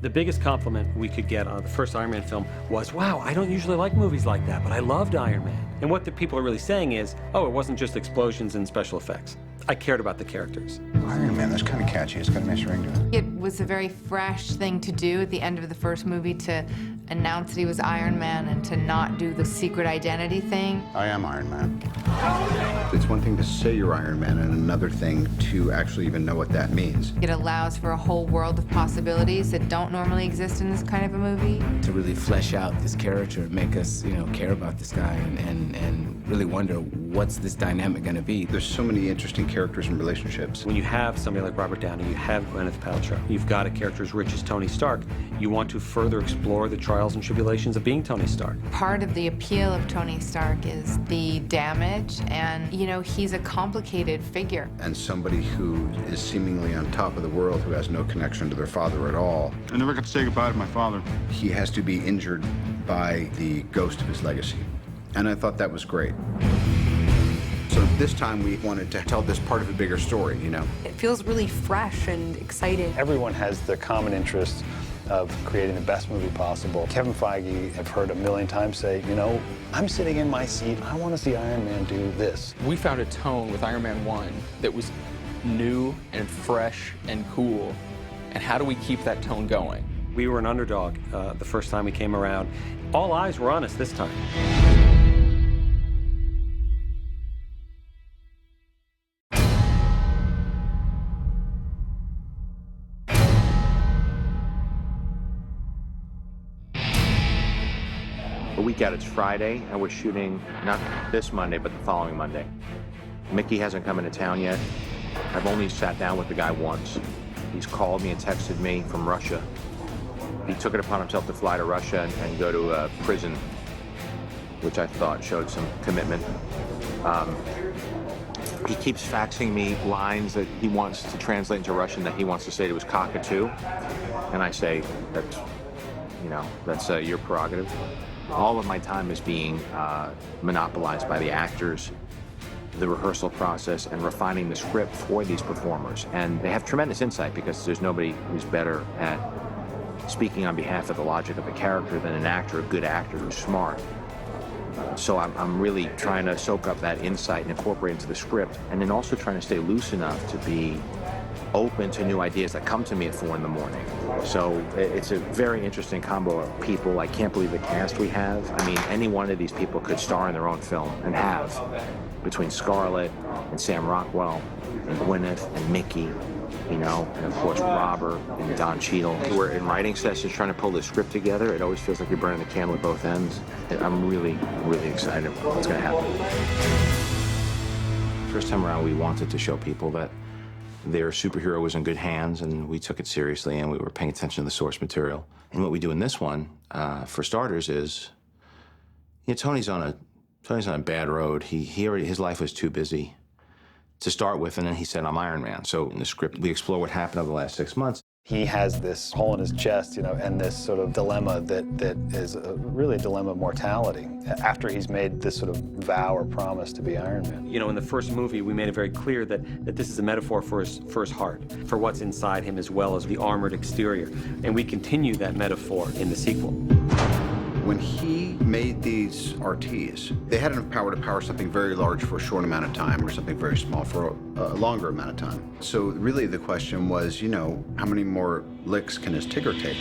The biggest compliment we could get on the first Iron Man film was, wow, I don't usually like movies like that, but I loved Iron Man. And what the people are really saying is, oh, it wasn't just explosions and special effects. I cared about the characters. Iron Man, that's kind of catchy. It's got a nice ring to it. It was a very fresh thing to do at the end of the first movie, to announce that he was Iron Man and to not do the secret identity thing. I am Iron Man. It's one thing to say you're Iron Man and another thing to actually even know what that means. It allows for a whole world of possibilities that don't normally exist in this kind of a movie. To really flesh out this character, make us, care about this guy and really wonder what's this dynamic gonna be. There's so many interesting characters and relationships. When you have somebody like Robert Downey, you have Gwyneth Paltrow, you've got a character as rich as Tony Stark, you want to further explore the trials and tribulations of being Tony Stark. Part of the appeal of Tony Stark is the damage, and, he's a complicated figure. And somebody who is seemingly on top of the world, who has no connection to their father at all. I never got to say goodbye to my father. He has to be injured by the ghost of his legacy. And I thought that was great. So this time we wanted to tell this part of a bigger story, It feels really fresh and exciting. Everyone has their common interest of creating the best movie possible. Kevin Feige, I've heard a million times say, I'm sitting in my seat, I want to see Iron Man do this. We found a tone with Iron Man 1 that was new and fresh and cool. And how do we keep that tone going? We were an underdog the first time we came around. All eyes were on us this time. A week out, it's Friday, and we're shooting not this Monday, but the following Monday. Mickey hasn't come into town yet. I've only sat down with the guy once. He's called me and texted me from Russia. He took it upon himself to fly to Russia and go to a prison, which I thought showed some commitment. He keeps faxing me lines that he wants to translate into Russian that he wants to say to his cockatoo. And I say, that's your prerogative. All of my time is being monopolized by the actors, the rehearsal process, and refining the script for these performers. And they have tremendous insight because there's nobody who's better at speaking on behalf of the logic of a character than an actor, a good actor who's smart. So I'm really trying to soak up that insight and incorporate it into the script, and then also trying to stay loose enough to be open to new ideas that come to me at 4 in the morning. So it's a very interesting combo of people. I can't believe the cast we have. I mean, any one of these people could star in their own film, and have, between Scarlett and Sam Rockwell and Gwyneth and Mickey, and of course Robert and Don Cheadle. We're in writing sessions trying to pull this script together. It always feels like you're burning the candle at both ends. I'm really, really excited about what's going to happen. First time around, we wanted to show people that their superhero was in good hands, and we took it seriously, and we were paying attention to the source material. And what we do in this one, for starters, is Tony's on a bad road. His life was too busy to start with, and then he said, I'm Iron Man. So in the script, we explore what happened over the last 6 months. He has this hole in his chest, and this sort of dilemma that is really a dilemma of mortality after he's made this sort of vow or promise to be Iron Man. In the first movie, we made it very clear that this is a metaphor for his heart, for what's inside him as well as the armored exterior. And we continue that metaphor in the sequel. When he made these RTs, they had enough power to power something very large for a short amount of time or something very small for a longer amount of time. So really the question was, how many more licks can his Tigger take?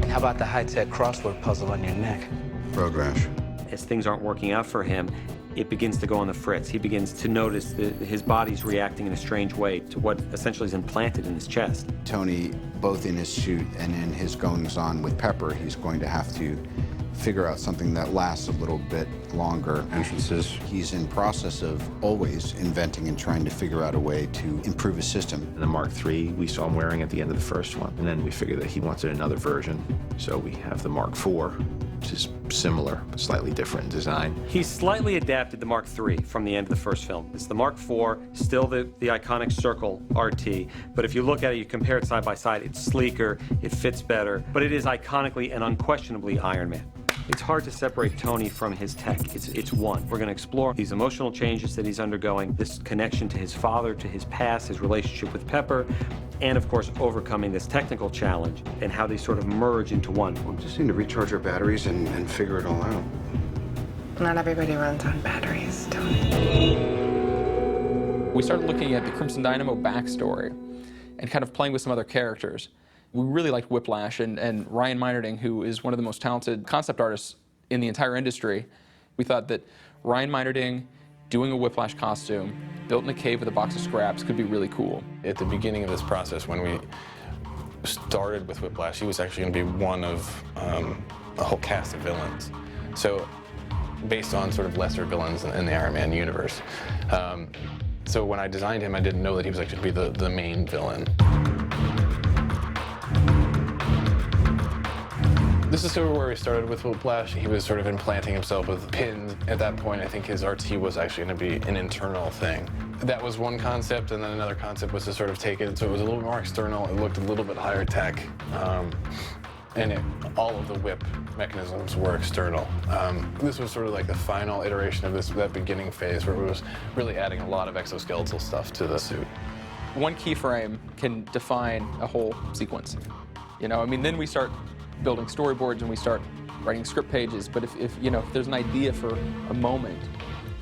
How about the high-tech crossword puzzle on your neck? Road rash. As things aren't working out for him, it begins to go on the fritz. He begins to notice that his body's reacting in a strange way to what essentially is implanted in his chest. Tony, both in his suit and in his goings-on with Pepper, he's going to have to figure out something that lasts a little bit longer. Entrances. He's in process of always inventing and trying to figure out a way to improve his system. The Mark III we saw him wearing at the end of the first one, and then we figured that he wanted another version, so we have the Mark IV, which is similar, but slightly different in design. He's slightly adapted the Mark III from the end of the first film. It's the Mark IV, still the iconic circle RT, but if you look at it, you compare it side by side, it's sleeker, it fits better, but it is iconically and unquestionably Iron Man. It's hard to separate Tony from his tech. It's one. We're going to explore these emotional changes that he's undergoing, this connection to his father, to his past, his relationship with Pepper, and of course, overcoming this technical challenge and how they sort of merge into one. We just need to recharge our batteries and figure it all out. Not everybody runs on batteries, Tony. We started looking at the Crimson Dynamo backstory and kind of playing with some other characters. We really liked Whiplash, and Ryan Meinerding, who is one of the most talented concept artists in the entire industry. We thought that Ryan Meinerding doing a Whiplash costume, built in a cave with a box of scraps, could be really cool. At the beginning of this process, when we started with Whiplash, he was actually going to be one of a whole cast of villains. So, based on sort of lesser villains in the Iron Man universe. So when I designed him, I didn't know that he was actually going to be the main villain. This is sort of where we started with Whiplash. He was sort of implanting himself with pins. At that point, I think his RT was actually going to be an internal thing. That was one concept, and then another concept was to sort of take it so it was a little more external. It looked a little bit higher tech, and all of the whip mechanisms were external. This was sort of like the final iteration of that beginning phase where it was really adding a lot of exoskeletal stuff to the suit. One keyframe can define a whole sequence. You know, I mean, then we start building storyboards and we start writing script pages, but if there's an idea for a moment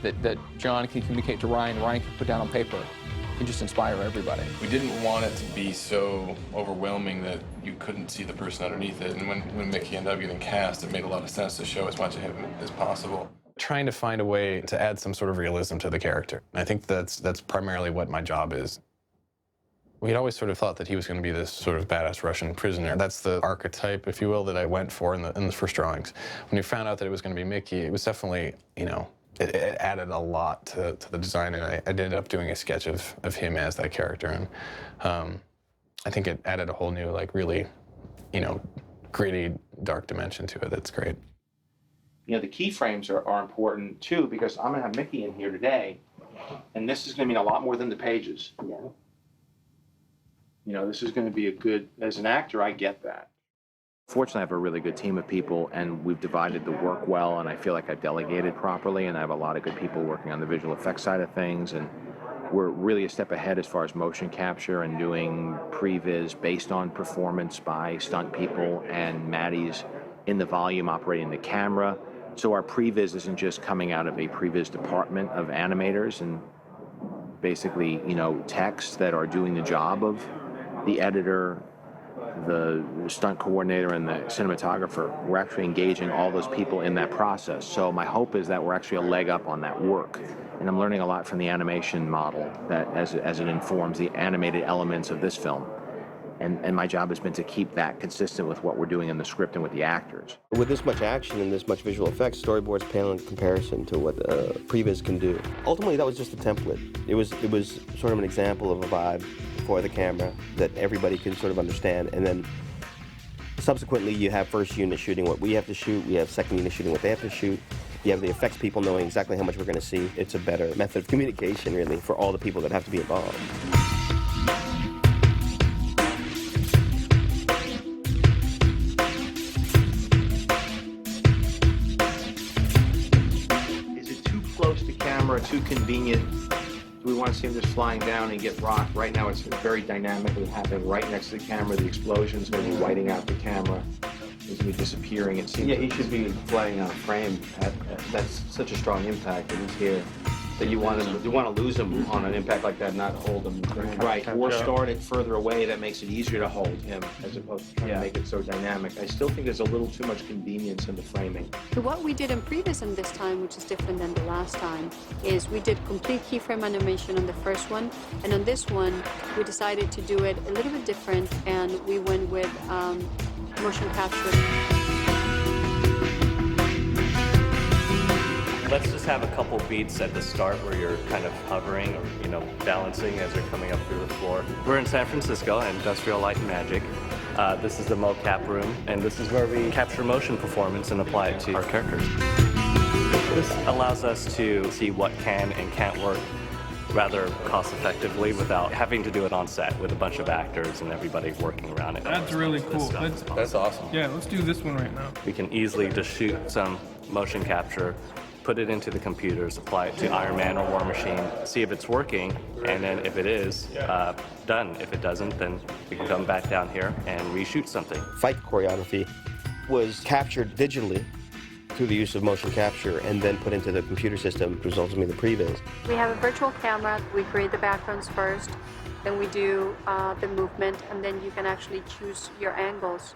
that John can communicate to Ryan can put down on paper, it can just inspire everybody. We didn't want it to be so overwhelming that you couldn't see the person underneath it, and when Mickey ended up getting cast, it made a lot of sense to show as much of him as possible. Trying to find a way to add some sort of realism to the character. And I think that's primarily what my job is. We'd always sort of thought that he was going to be this sort of badass Russian prisoner. That's the archetype, if you will, that I went for in the first drawings. When we found out that it was going to be Mickey, it was definitely, it added a lot to the design, and I ended up doing a sketch of him as that character. And I think it added a whole new, like, really, gritty, dark dimension to it. That's great. The keyframes are important, too, because I'm going to have Mickey in here today, and this is going to mean a lot more than the pages. This is going to be a good, as an actor, I get that. Fortunately, I have a really good team of people, and we've divided the work well, and I feel like I've delegated properly, and I have a lot of good people working on the visual effects side of things, and we're really a step ahead as far as motion capture and doing previs based on performance by stunt people, and Maddie's in the volume operating the camera. So our previs isn't just coming out of a previs department of animators and basically, techs that are doing the job of the editor, the stunt coordinator, and the cinematographer. We're actually engaging all those people in that process. So my hope is that we're actually a leg up on that work. And I'm learning a lot from the animation model that as it informs the animated elements of this film. And my job has been to keep that consistent with what we're doing in the script and with the actors. With this much action and this much visual effects, storyboards pale in comparison to what previs can do. Ultimately, that was just a template. It was sort of an example of a vibe for the camera that everybody can sort of understand. And then subsequently, you have first unit shooting what we have to shoot. We have second unit shooting what they have to shoot. You have the effects people knowing exactly how much we're going to see. It's a better method of communication, really, for all the people that have to be involved. Too convenient? Do we want to see him just flying down and get rocked? Right now it's very dynamic. It's happening right next to the camera. The explosion's going to be whiting out the camera. He's going to be disappearing. It seems. Yeah, he should be flying on a frame. That's such a strong impact that he's here. That you want to lose him on an impact like that, not hold him. Right, or start it further away. That makes it easier to hold him as opposed to trying to make it so dynamic. I still think there's a little too much convenience in the framing. So what we did in previs and this time, which is different than the last time, is we did complete keyframe animation on the first one, and on this one we decided to do it a little bit different, and we went with motion capture. Let's just have a couple beats at the start where you're kind of hovering or, balancing as you're coming up through the floor. We're in San Francisco at Industrial Light and Magic. This is the mocap room, and this is where we capture motion performance and apply it to our characters. This allows us to see what can and can't work rather cost effectively without having to do it on set with a bunch of actors and everybody working around it. That's really cool. That's awesome. Yeah, let's do this one right now. We can easily just shoot some motion capture, put it into the computers, apply it to Iron Man or War Machine, see if it's working, and then if it is, done. If it doesn't, then we can come back down here and reshoot something. Fight choreography was captured digitally through the use of motion capture and then put into the computer system, which was ultimately the previs. We have a virtual camera. We create the backgrounds first, then we do the movement, and then you can actually choose your angles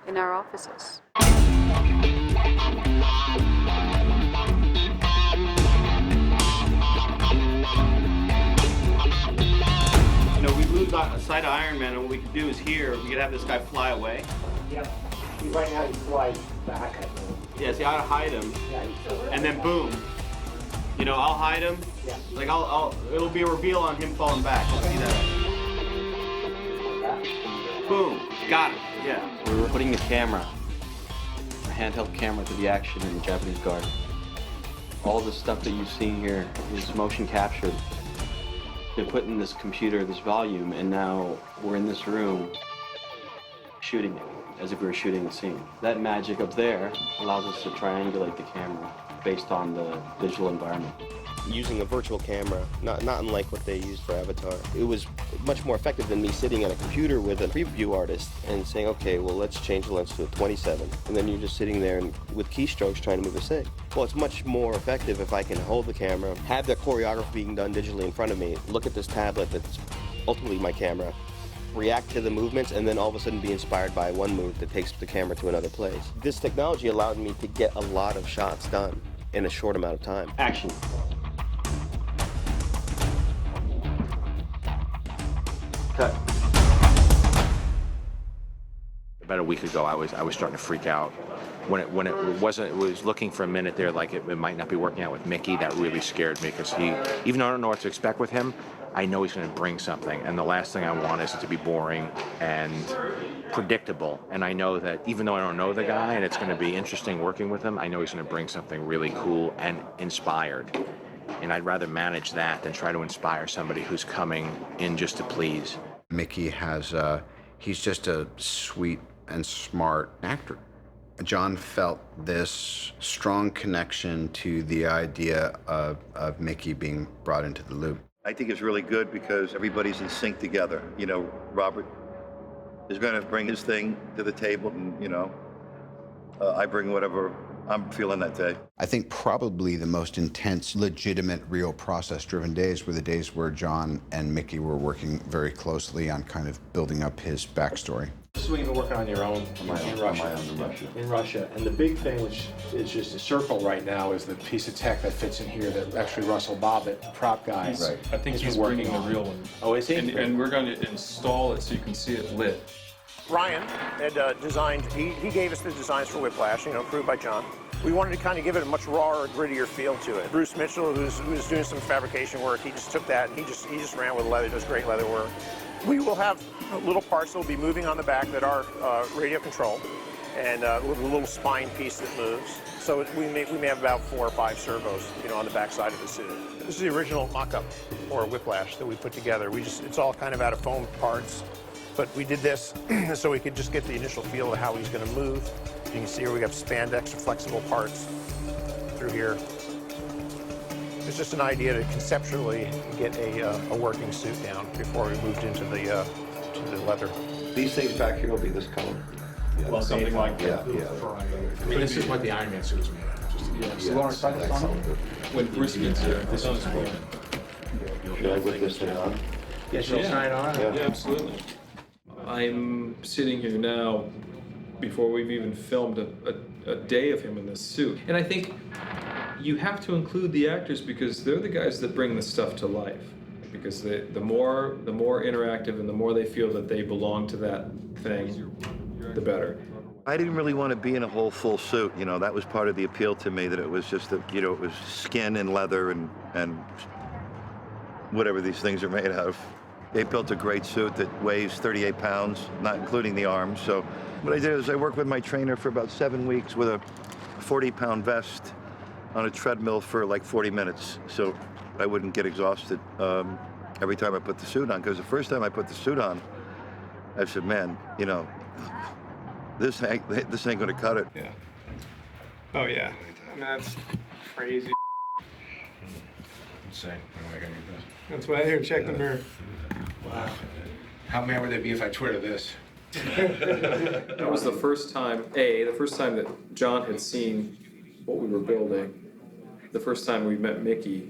in our offices. You know, we moved aside of Iron Man, and what we could do is here, we could have this guy fly away. Yep. Right now he flies back, I think. Yeah, see, I'll hide him, and then boom. You know, I'll hide him. Yeah. Like it'll be a reveal on him falling back. You'll see that. Boom, got it. Yeah. We were putting the camera, a handheld camera, to the action in the Japanese garden. All the stuff that you've seen here is motion captured. Been put in this computer, this volume, and now we're in this room shooting it as if we were shooting the scene. That magic up there allows us to triangulate the camera based on the digital environment. Using a virtual camera, not unlike what they used for Avatar, it was much more effective than me sitting at a computer with a preview artist and saying, okay, well, let's change the lens to a 27. And then you're just sitting there and with keystrokes trying to move a sig. Well, it's much more effective if I can hold the camera, have the choreography being done digitally in front of me, look at this tablet that's ultimately my camera, react to the movements, and then all of a sudden be inspired by one move that takes the camera to another place. This technology allowed me to get a lot of shots done in a short amount of time. Action. Cut. About a week ago, I was starting to freak out. When it was looking for a minute there, like it might not be working out with Mickey. That really scared me because even though I don't know what to expect with him, I know he's going to bring something, and the last thing I want is it to be boring and predictable. And I know that even though I don't know the guy and it's going to be interesting working with him, I know he's going to bring something really cool and inspired. And I'd rather manage that than try to inspire somebody who's coming in just to please. Mickey he's just a sweet and smart actor. John felt this strong connection to the idea of Mickey being brought into the loop. I think it's really good because everybody's in sync together. You know, Robert is going to bring his thing to the table, and, you know, I bring whatever I'm feeling that day. I think probably the most intense, legitimate, real process-driven days were the days where John and Mickey were working very closely on kind of building up his backstory. This is what you've been working on your own in Russia. In Russia. And the big thing, which is just a circle right now, is the piece of tech that fits in here that actually Russell Bobbitt, the prop guy, I think he's working the real one. Oh, is he? And we're going to install it so you can see it lit. Ryan had designed, he gave us the designs for Whiplash, you know, approved by John. We wanted to kind of give it a much rawer, grittier feel to it. Bruce Mitchell, who's doing some fabrication work, he just took that and he just ran with leather, does great leather work. We will have little parts that will be moving on the back that are radio controlled, and with a little spine piece that moves. So we may have about 4 or 5 servos, you know, on the back side of the suit. This is the original mock-up for Whiplash that we put together. It's all kind of out of foam parts, but we did this so we could just get the initial feel of how he's going to move. You can see here we have spandex flexible parts through here. It's just an idea to conceptually get a working suit down before we moved into the leather. These things back here will be this color. Yeah, well, something like that. Yeah. I mean, this is what the Iron Man suit was made of. Just Lawrence, try this on. When Bruce gets here, this is cool. Should I whip this thing on? Yeah, should I try it on? Yeah, absolutely. I'm sitting here now before we've even filmed a day of him in this suit. And I think you have to include the actors because they're the guys that bring the stuff to life. Because the more interactive and the more they feel that they belong to that thing, the better. I didn't really want to be in a whole full suit, you know, that was part of the appeal to me, that it was just, you know, it was skin and leather and whatever these things are made out of. They built a great suit that weighs 38 pounds, not including the arms. So what I did is I worked with my trainer for about 7 weeks with a 40-pound vest on a treadmill for like 40 minutes. So I wouldn't get exhausted every time I put the suit on, because the first time I put the suit on, I said, man, you know, this ain't gonna cut it. Yeah. Oh yeah. I mean, that's crazy. Insane. That's why I here check the mirror. Wow. How mad would they be if I Twitter this? That was the first time that John had seen what we were building. The first time we met Mickey,